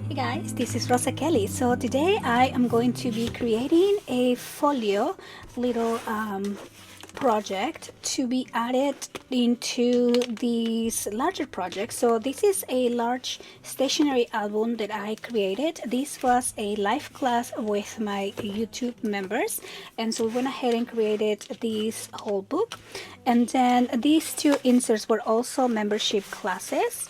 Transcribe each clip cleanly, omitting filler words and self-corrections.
Hey guys, this is Rosa Kelly. So today I am going to be creating a folio little project to be added into these larger projects. So this is a large stationery album that I created. This was a live class with my YouTube members, and so we went ahead and created this whole book. And then these two inserts were also membership classes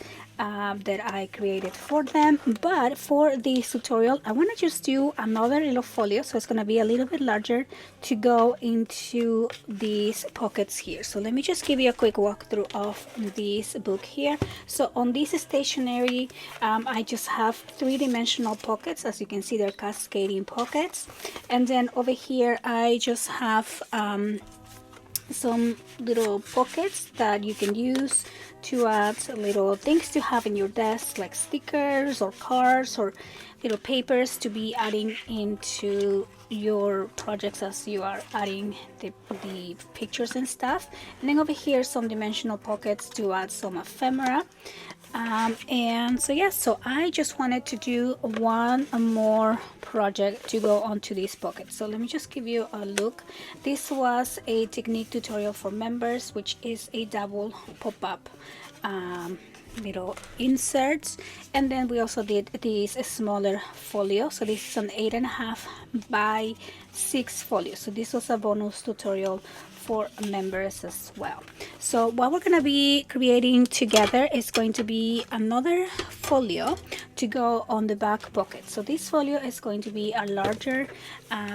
that I created for them. But for this tutorial I want to just do another little folio, so it's going to be a little bit larger to go into these pockets here. So let me just give you a quick walkthrough of this book here. So on this stationery I just have three-dimensional pockets. As you can see, they're cascading pockets, and then over here I just have some little pockets that you can use to add little things to have in your desk, like stickers or cards or little papers to be adding into your projects as you are adding the pictures and stuff. And then over here some dimensional pockets to add some ephemera. And so yeah, so I just wanted to do one more project to go onto this pocket. So let me just give you a look. This was a technique tutorial for members, which is a double pop-up little inserts. And then we also did this smaller folio. So this is an 8.5 by 6 folio. So this was a bonus tutorial for members as well. So what we're going to be creating together is going to be another folio to go on the back pocket. So this folio is going to be a larger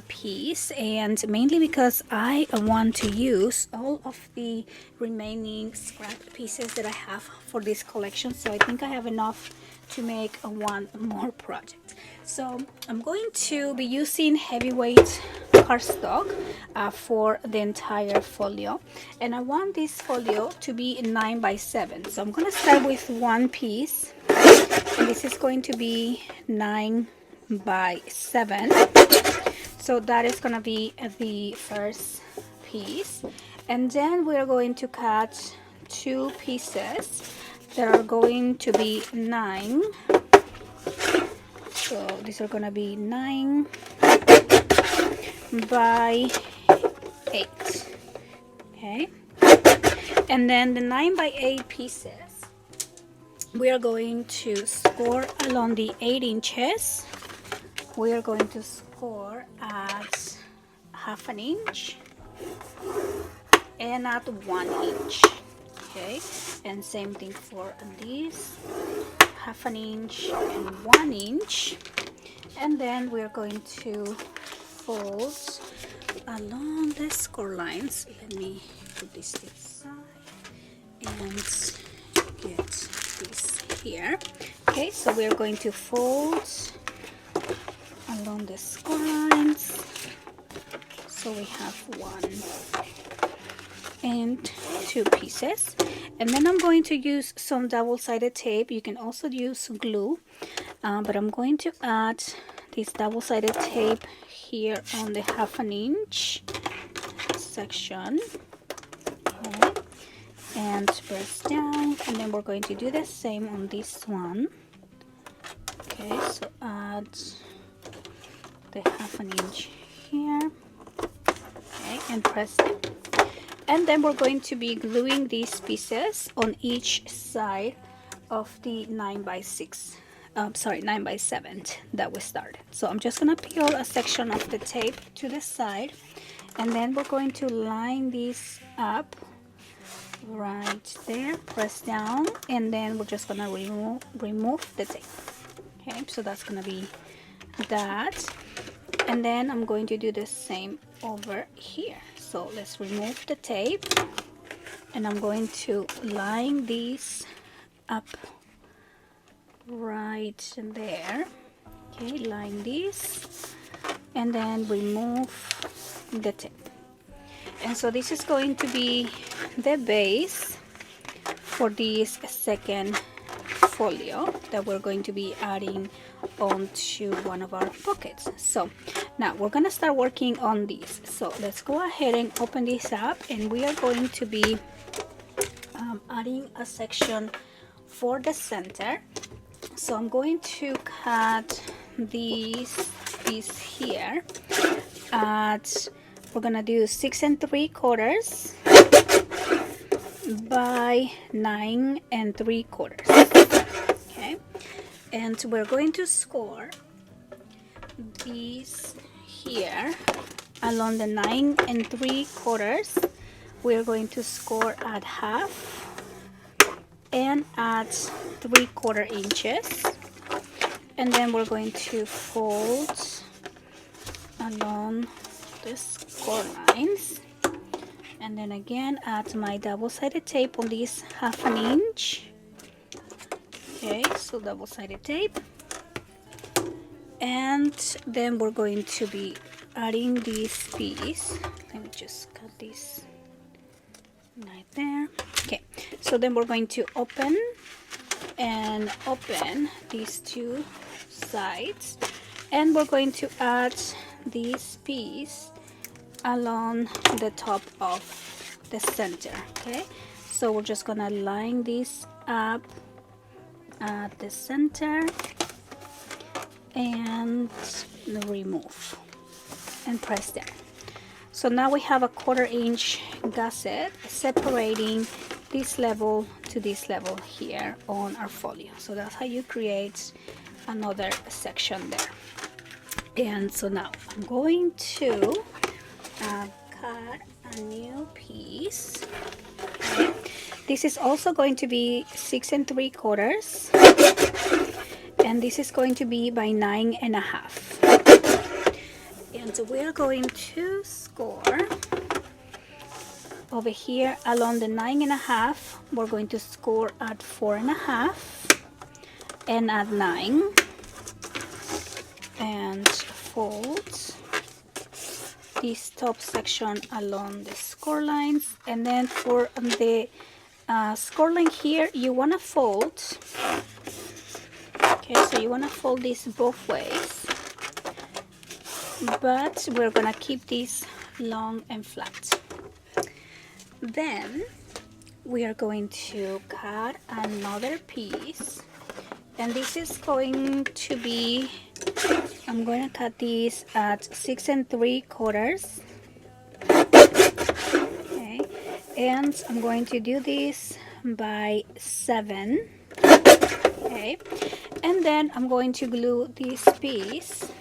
piece, and mainly because I want to use all of the remaining scrap pieces that I have for this collection. So I think I have enough to make one more project. So I'm going to be using heavyweight cardstock for the entire folio, and I want this folio to be 9 by 7. So I'm going to start with one piece, and this is going to be 9 by 7. So that is going to be the first piece, and then we're going to cut two pieces that are going to be 9. So these are going to be 9 by 8. Okay, and then the 9 by 8 pieces we are going to score along the 8 inches. We are going to score at 1/2 inch and at 1 inch. Okay, and same thing for this, 1/2 inch and 1 inch. And then we're going to fold along the score lines. Let me put this to the side and get this here. Okay, so we're going to fold along the score lines. So we have 1 and 2 pieces, and then I'm going to use some double-sided tape. You can also use glue, but I'm going to add this double-sided tape here on the 1/2 inch section. Okay, and press down, and then we're going to do the same on this one. Okay, so add the 1/2 inch here. Okay, and press down. And then we're going to be gluing these pieces on each side of the 9 by 6. 9 by 7 that we started. So I'm just going to peel a section of the tape to the side, and then we're going to line this up right there, press down, and then we're just going to remove the tape. Okay, so that's going to be that. And then I'm going to do the same over here. So let's remove the tape, and I'm going to line these up right there. Okay, line this and then remove the tape. And so this is going to be the base for this second folio that we're going to be adding onto one of our pockets. So now we're going to start working on this. So let's go ahead and open this up, and we are going to be adding a section for the center. So I'm going to cut these piece here at, we're gonna do 6 3/4 by 9 3/4. Okay, and we're going to score these here along the 9 3/4. We're going to score at half and at 3/4 inches, and then we're going to fold along the score lines, and then again add my double-sided tape on this 1/2 inch. Okay, so double-sided tape, and then we're going to be adding this piece. Let me just cut this right there. Okay, so then we're going to open these two sides, and we're going to add this piece along the top of the center. Okay, so we're just gonna line this up at the center and remove and press down. So now we have a 1/4 inch gusset separating this level to this level here on our folio. So that's how you create another section there. And so now I'm going to cut a new piece. Okay. This is also going to be 6 3/4, and this is going to be by 9 1/2. And so we're going to score over here along the 9 1/2. We're going to score at 4 1/2 and at 9, and fold this top section along the score lines. And then for the score line here, you want to fold. Okay, so you want to fold this both ways, but we're gonna keep this long and flat. Then we are going to cut another piece, and this is going to be, I'm going to cut this at 6 3/4. Okay, and I'm going to do this by 7. Okay, and then I'm going to glue this piece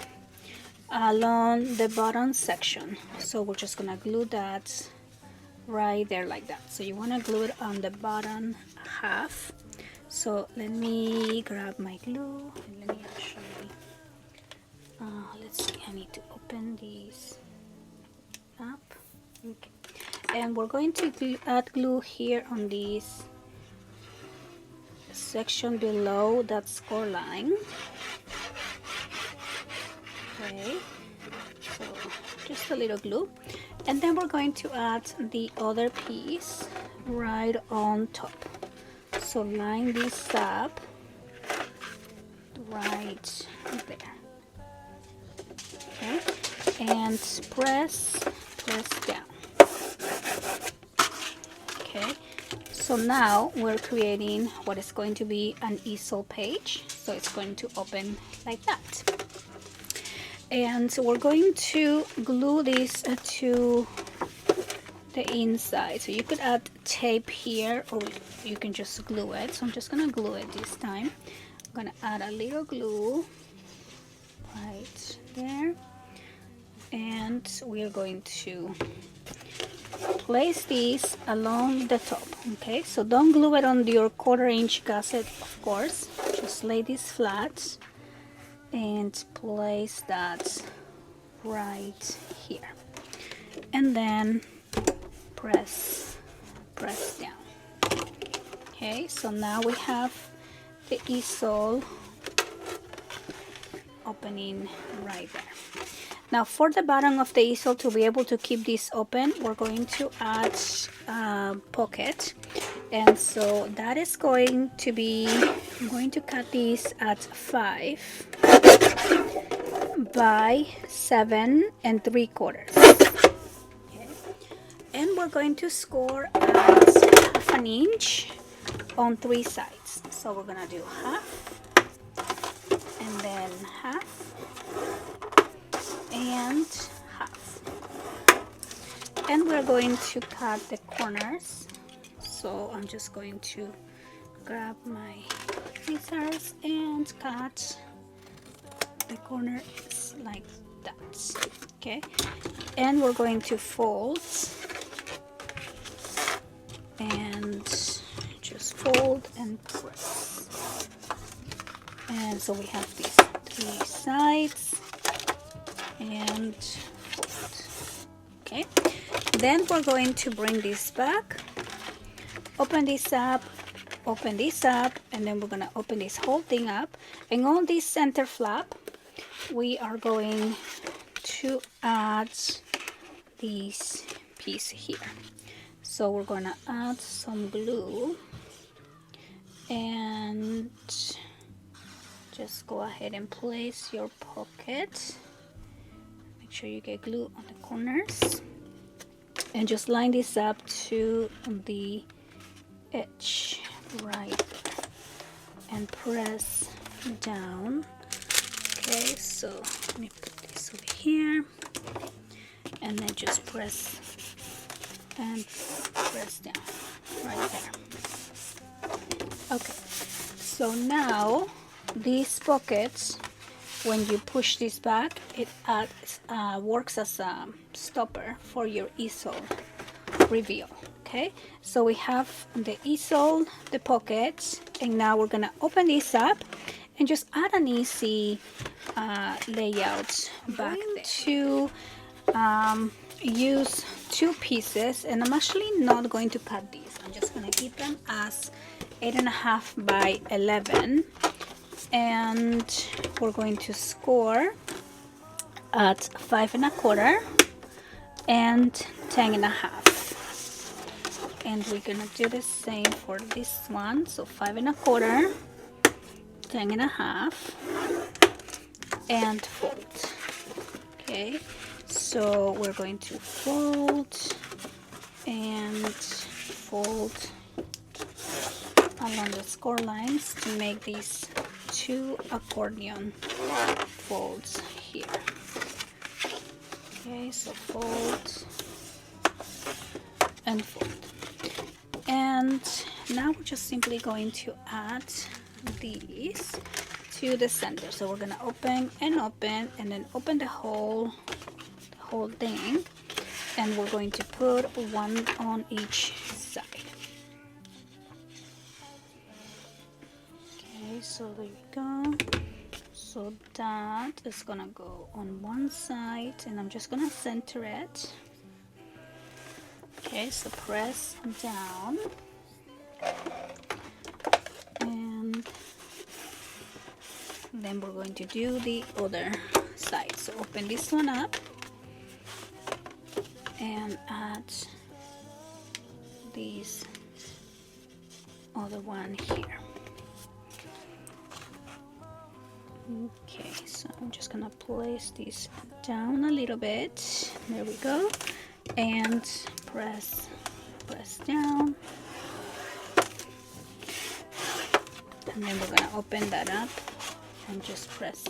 along the bottom section. So we're just gonna glue that right there like that. So you want to glue it on the bottom half. So let me grab my glue and let me actually let's see, I need to open these up. Okay, and we're going to add glue here on this section below that score line. Okay, so just a little glue, and then we're going to add the other piece right on top. So line this up right there. Okay, and press down. Okay, so now we're creating what is going to be an easel page. So it's going to open like that. And so we're going to glue this to the inside. So you could add tape here, or you can just glue it. So I'm just gonna glue it this time. I'm gonna add a little glue right there, and we're going to place this along the top. Okay, so don't glue it on your 1/4 inch gusset, of course. Just lay this flat and place that right here, and then press down. Okay, so now we have the easel opening right there. Now for the bottom of the easel, to be able to keep this open, we're going to add a pocket, and so that is going to be, I'm going to cut this at 5 by 7 3/4. Okay. And we're going to score at 1/2 inch on 3 sides. So we're gonna do half and then half and half. And we're going to cut the corners. So I'm just going to grab my scissors and cut the corners like that. Okay, and we're going to fold and just fold and press. And so we have these 3 sides and fold. Okay, then we're going to bring this back, open this up, and then we're gonna open this whole thing up, and on this center flap we are going to add this piece here. So we're gonna add some glue and just go ahead and place your pocket. Make sure you get glue on the corners and just line this up to the edge right there and press down. Okay, so let me put this over here and then just press and press down right there. Okay, so now these pockets, when you push this back, it works as a stopper for your easel reveal. Okay, so we have the easel, the pockets, and now we're gonna open this up and just add an easy layout back there. To use 2 pieces, and I'm actually not going to cut these. I'm just gonna keep them as 8.5 by 11, and we're going to score at 5.25 and 10.5. And we're gonna do the same for this one. So 5.25, 10.5, and fold. Okay, so we're going to fold and fold along the score lines to make these 2 accordion folds here. Okay, so fold and fold. And now we're just simply going to add these to the center. So we're gonna open and then open the whole thing, and we're going to put one on each side. Okay, so there we go. So that is gonna go on one side, and I'm just gonna center it. Okay, so press down, and then we're going to do the other side. So open this one up and add this other one here. Okay, so I'm just gonna place this down a little bit. There we go, and press down, and then we're gonna open that up and just press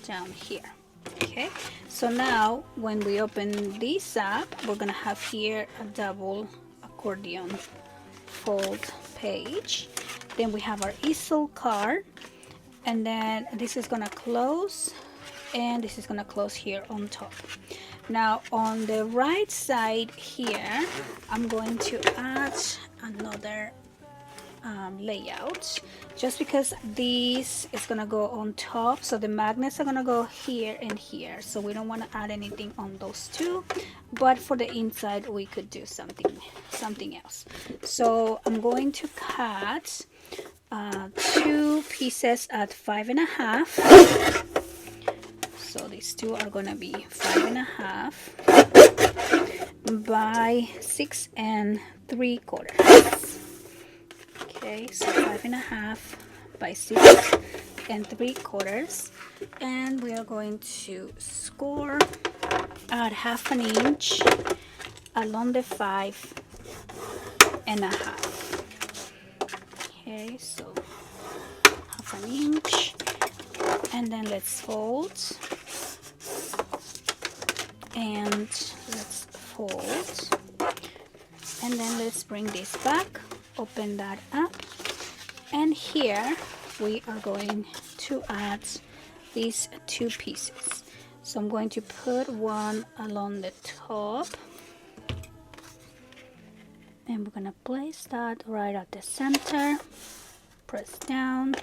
down here. Okay, so now when we open this up, we're gonna have here a double accordion fold page. Then we have our easel card, and then this is gonna close, and this is gonna close here on top. Now on the right side here, I'm going to add another layout, just because this is gonna go on top, so the magnets are gonna go here and here, so we don't want to add anything on those 2, but for the inside we could do something else. So I'm going to cut 2 pieces at 5.5. So these 2 are gonna be 5.5 by 6 3/4. Okay, so 5.5 by 6 3/4, and we are going to score at 1/2 inch along the 5.5. Okay, so 1/2 inch and then let's fold, and let's fold, and then let's bring this back, open that up, and here we are going to add these two pieces. So I'm going to put one along the top, and we're gonna place that right at the center, press down,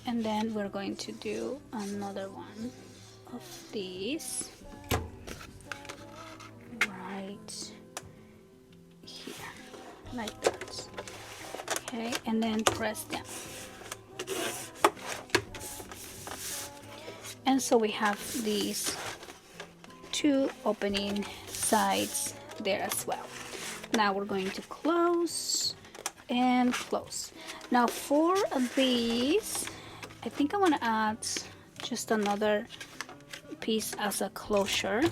and then we're going to do another one of these right here, like that. Okay, and then press down. And so we have these two opening sides there as well. Now we're going to close and close. Now for these, I think I want to add just another piece as a closure.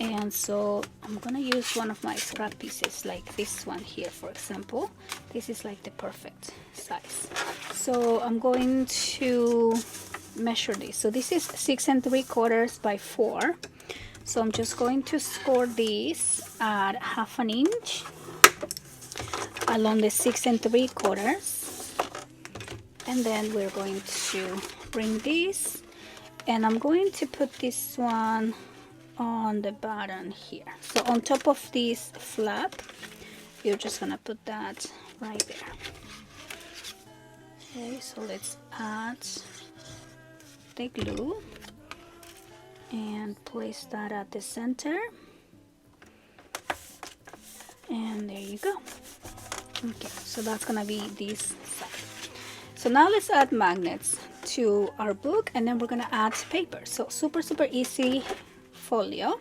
And so I'm gonna use one of my scrap pieces, like this one here, for example. This is like the perfect size. So I'm going to measure this. So this is 6 3/4 by 4. So I'm just going to score these at 1/2 inch along the 6 3/4, and then we're going to bring this, and I'm going to put this one on the bottom here. So on top of this flap, you're just gonna put that right there. Okay, so let's add the glue and place that at the center, and there you go. Okay, so that's gonna be this side. So now let's add magnets to our book, and then we're gonna add paper. So super easy folio.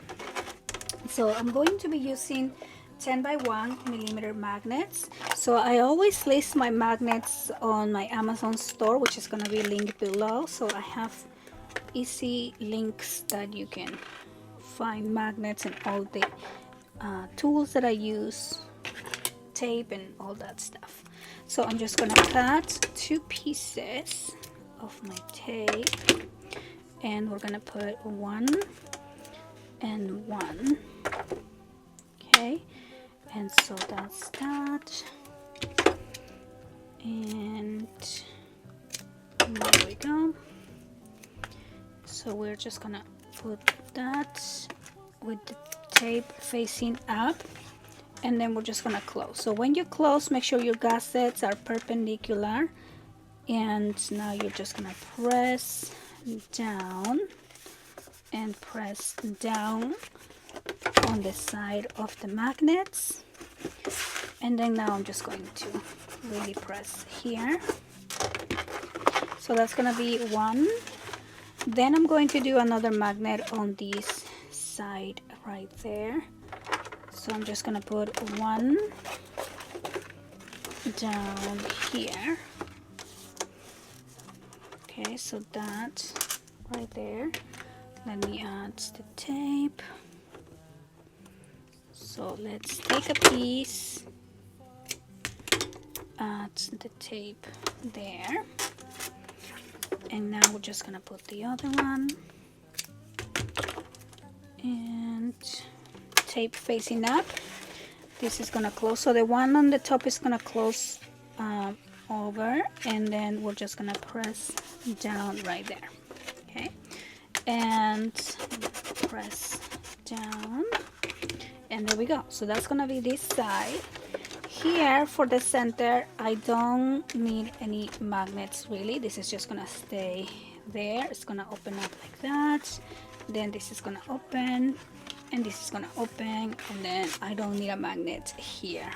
So I'm going to be using 10 by 1 millimeter magnets. So I always list my magnets on my Amazon store, which is going to be linked below. So I have easy links that you can find magnets and all the tools that I use, tape and all that stuff. So I'm just going to cut 2 pieces of my tape, and we're going to put 1 and 1. Okay, and so that's that, and there we go. So we're just gonna put that with the tape facing up, and then we're just gonna close. So when you close, make sure your gussets are perpendicular, and now you're just gonna press down and press down on the side of the magnets, and then now I'm just going to really press here. So that's gonna be 1. Then I'm going to do another magnet on this side right there. So I'm just gonna put 1 down here. Okay, so that right there. Let me add the tape. So let's take a piece, add the tape there, and now we're just gonna put the other one, and tape facing up. This is gonna close, so the one on the top is gonna close over, and then we're just gonna press down right there. Okay, and press down, and there we go. So that's gonna be this side. Here for the center, I don't need any magnets really. This is just gonna stay there. It's gonna open up like that, then this is gonna open, and this is gonna open, and then I don't need a magnet here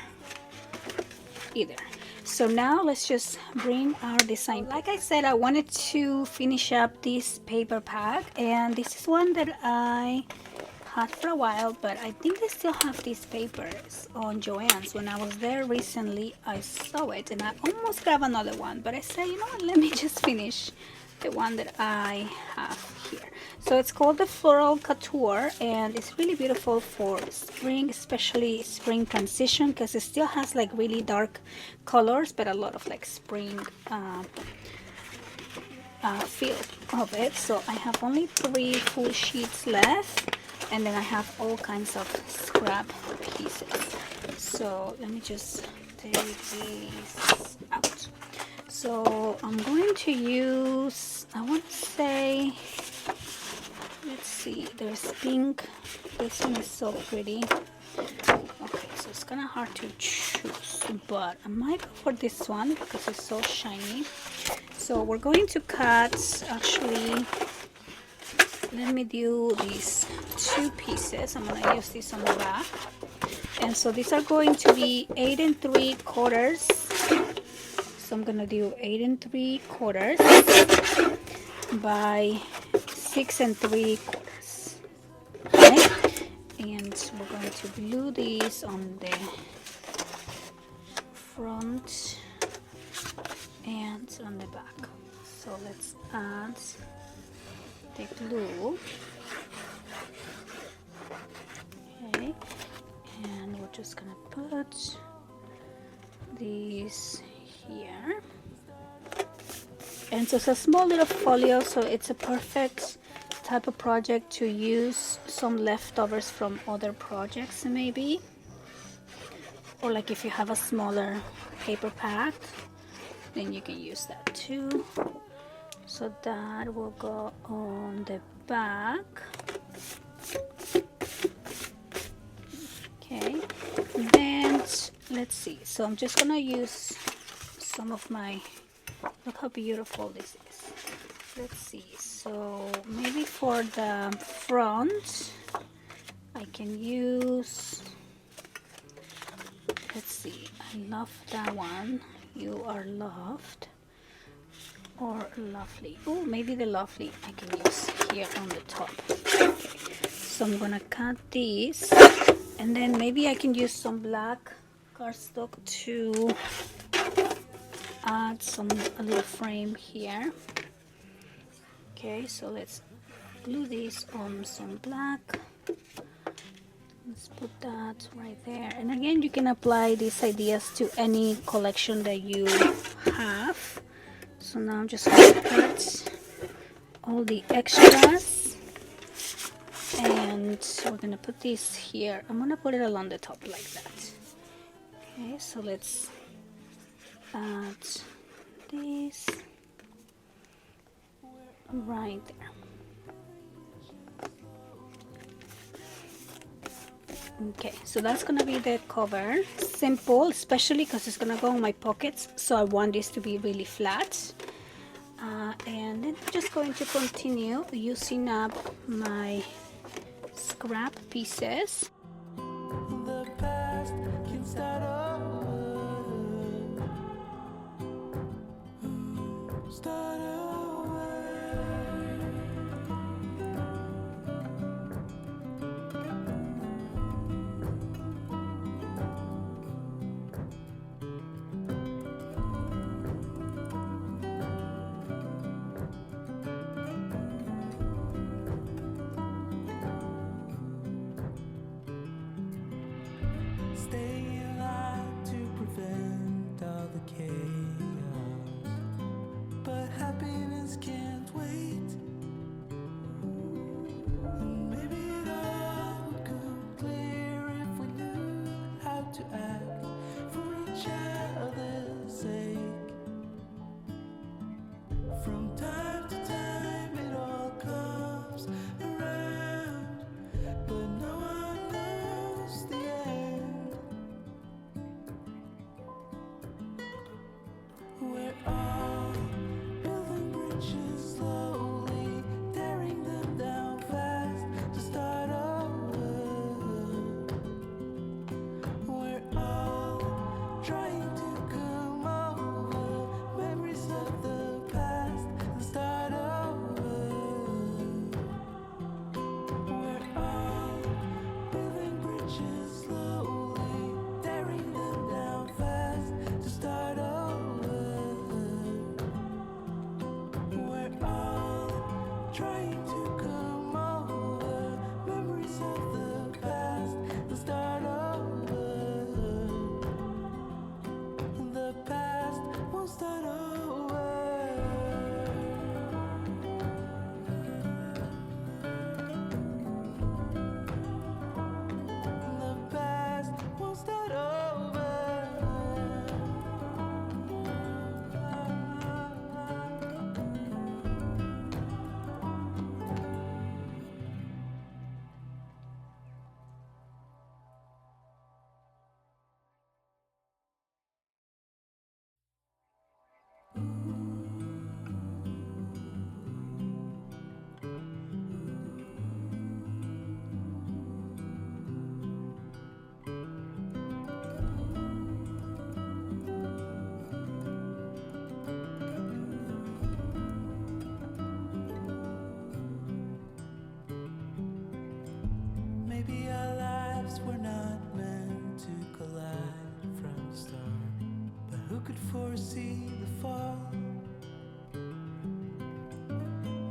either. So now let's just bring our design. Like I said, I wanted to finish up this paper pack, and this is one that I had for a while, but I think I still have these papers on Joann's. When I was there recently, I saw it and I almost grabbed another one, but I said, you know what, let me just finish the one that I have here. So it's called the Floral Couture, and it's really beautiful for spring, especially spring transition, because it still has like really dark colors, but a lot of like spring feel of it. So I have only 3 full sheets left, and then I have all kinds of scrap pieces. So let me just take these out. So I'm going to use, I want to say, let's see, there's pink. This one is so pretty. Okay, so it's kind of hard to choose, but I might go for this one because it's so shiny. So we're going to cut, actually, let me do these 2 pieces. I'm going to use this on the back. And so these are going to be 8 3/4. So I'm going to do 8 3/4 by 6 3/4. Okay? And we're going to glue these on the front and on the back. So let's add the glue. Okay, and we're just gonna put these here. And so it's a small little folio, so it's a perfect type of project to use some leftovers from other projects maybe, or like if you have a smaller paper pack, then you can use that too. So that will go on the back. Okay, then let's see. So I'm just gonna use some of my, look how beautiful this is. Let's see. So maybe for the front, I can use, let's see, I love that one. You are loved, or lovely. Oh, maybe the lovely I can use here on the top. Okay. So I'm gonna cut these, and then maybe I can use some black cardstock to add a little frame here. Okay, so let's glue these on some black. Let's put that right there. And again, you can apply these ideas to any collection that you have. So now I'm just going to cut all the extras, and we're going to put this here. I'm going to put it along the top like that. Okay, so let's add this right there. Okay, so that's gonna be the cover. Simple, especially because it's gonna go in my pockets, so I want this to be really flat. And then I'm just going to continue using up my scrap pieces. The past can start over. Start over. could foresee the fall.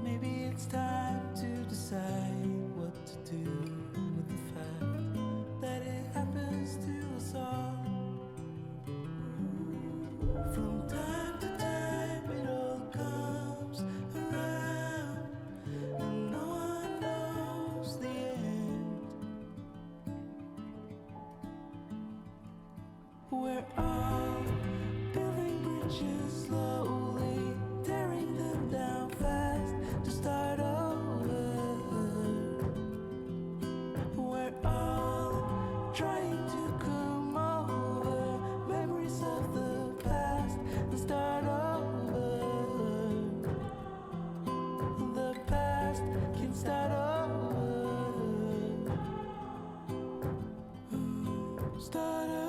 Maybe it's time to decide what to do with the fact that it happens to us all. From time to time it all comes around, and no one knows the end. We're all building bridges slowly, tearing them down fast to start over. We're all trying to come over memories of the past and start over. The past can start over. Start over.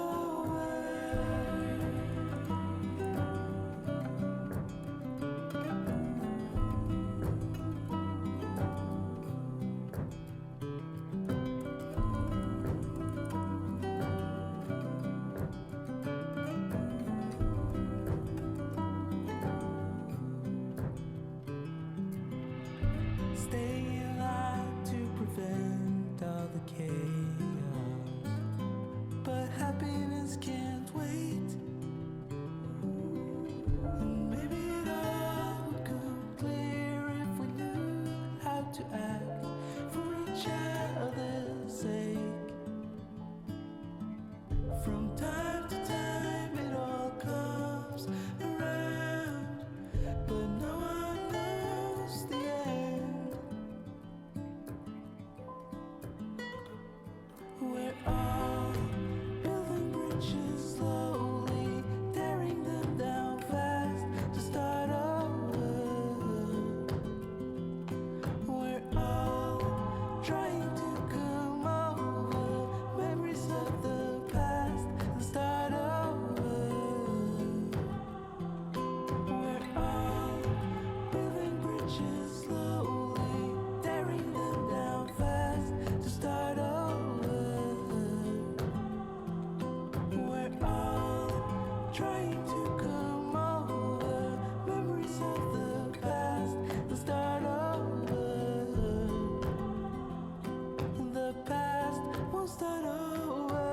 Stay alive to prevent all the chaos, but happiness can't wait. And maybe it all would come clear if we knew how to act for each other's sake. From time to time it all comes around, but no one knows the end. We're all building bridges slowly, tearing them down fast to start over. We're all trying to come over memories of the past and start over. We're all building bridges slowly, tearing them down fast to start over. We're all trying to come over memories of the past and start over. The past won't start over.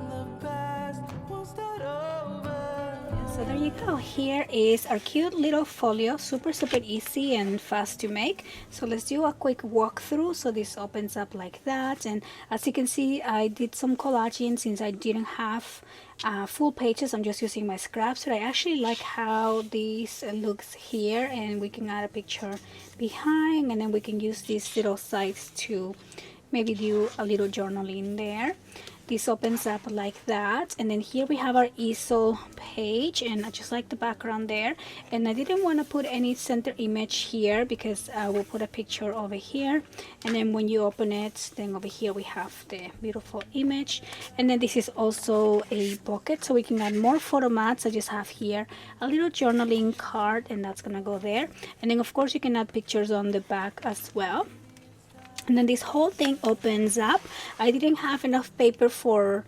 The past won't start over. So there you go. Here is our cute little folio, super easy and fast to make. So let's do a quick walkthrough. So this opens up like that, and as you can see, I did some collaging since I didn't have full pages. I'm just using my scraps, but I actually like how this looks here, and we can add a picture behind, and then we can use these little sides to maybe do a little journaling there. This opens up like that, and then here we have our easel page, and I just like the background there. And I didn't want to put any center image here because we'll put a picture over here, and then when you open it, then over here we have the beautiful image. And then this is also a pocket, so we can add more photo mats. I just have here a little journaling card, and that's gonna go there. And then of course you can add pictures on the back as well. And then this whole thing opens up. I didn't have enough paper for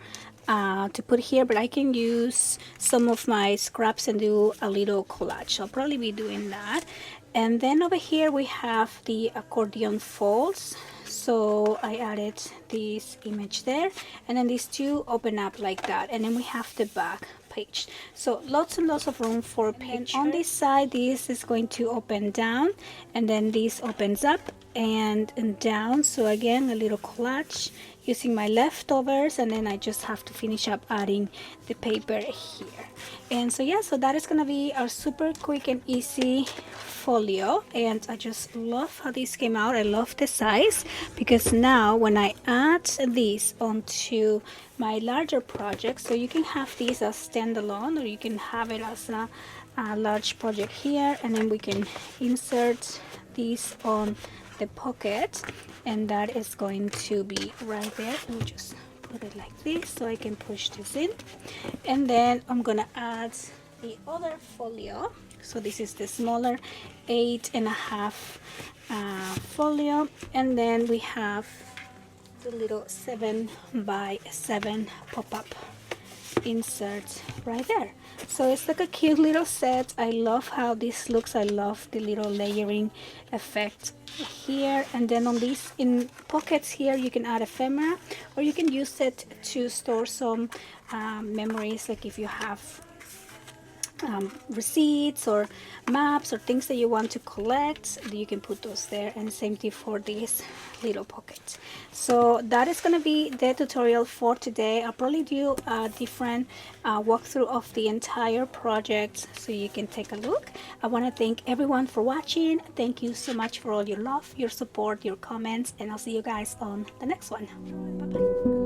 to put here, but I can use some of my scraps and do a little collage. I'll probably be doing that. And then over here we have the accordion folds. So I added this image there, and then these two open up like that, and then we have the back page. So lots and lots of room for pictures. On this side, this is going to open down, and then this opens up and down. So again, a little collage using my leftovers, and then I just have to finish up adding the paper here. And so yeah, so that is gonna be our super quick and easy folio, and I just love how this came out. I love the size, because now when I add this onto my larger project, so you can have these as standalone, or you can have it as a large project here, and then we can insert these on the pocket, and that is going to be right there. We'll just put it like this so I can push this in, and then I'm gonna add the other folio. So this is the smaller 8.5 folio, and then we have the little 7x7 pop-up inserts right there. So it's like a cute little set. I love how this looks. I love the little layering effect here, and then on these in pockets here you can add ephemera, or you can use it to store some memories, like if you have receipts or maps or things that you want to collect, you can put those there. And same thing for these little pockets. So that is going to be the tutorial for today. I'll probably do a different walkthrough of the entire project so you can take a look. I want to thank everyone for watching. Thank you so much for all your love, your support, your comments, and I'll see you guys on the next one. Bye bye.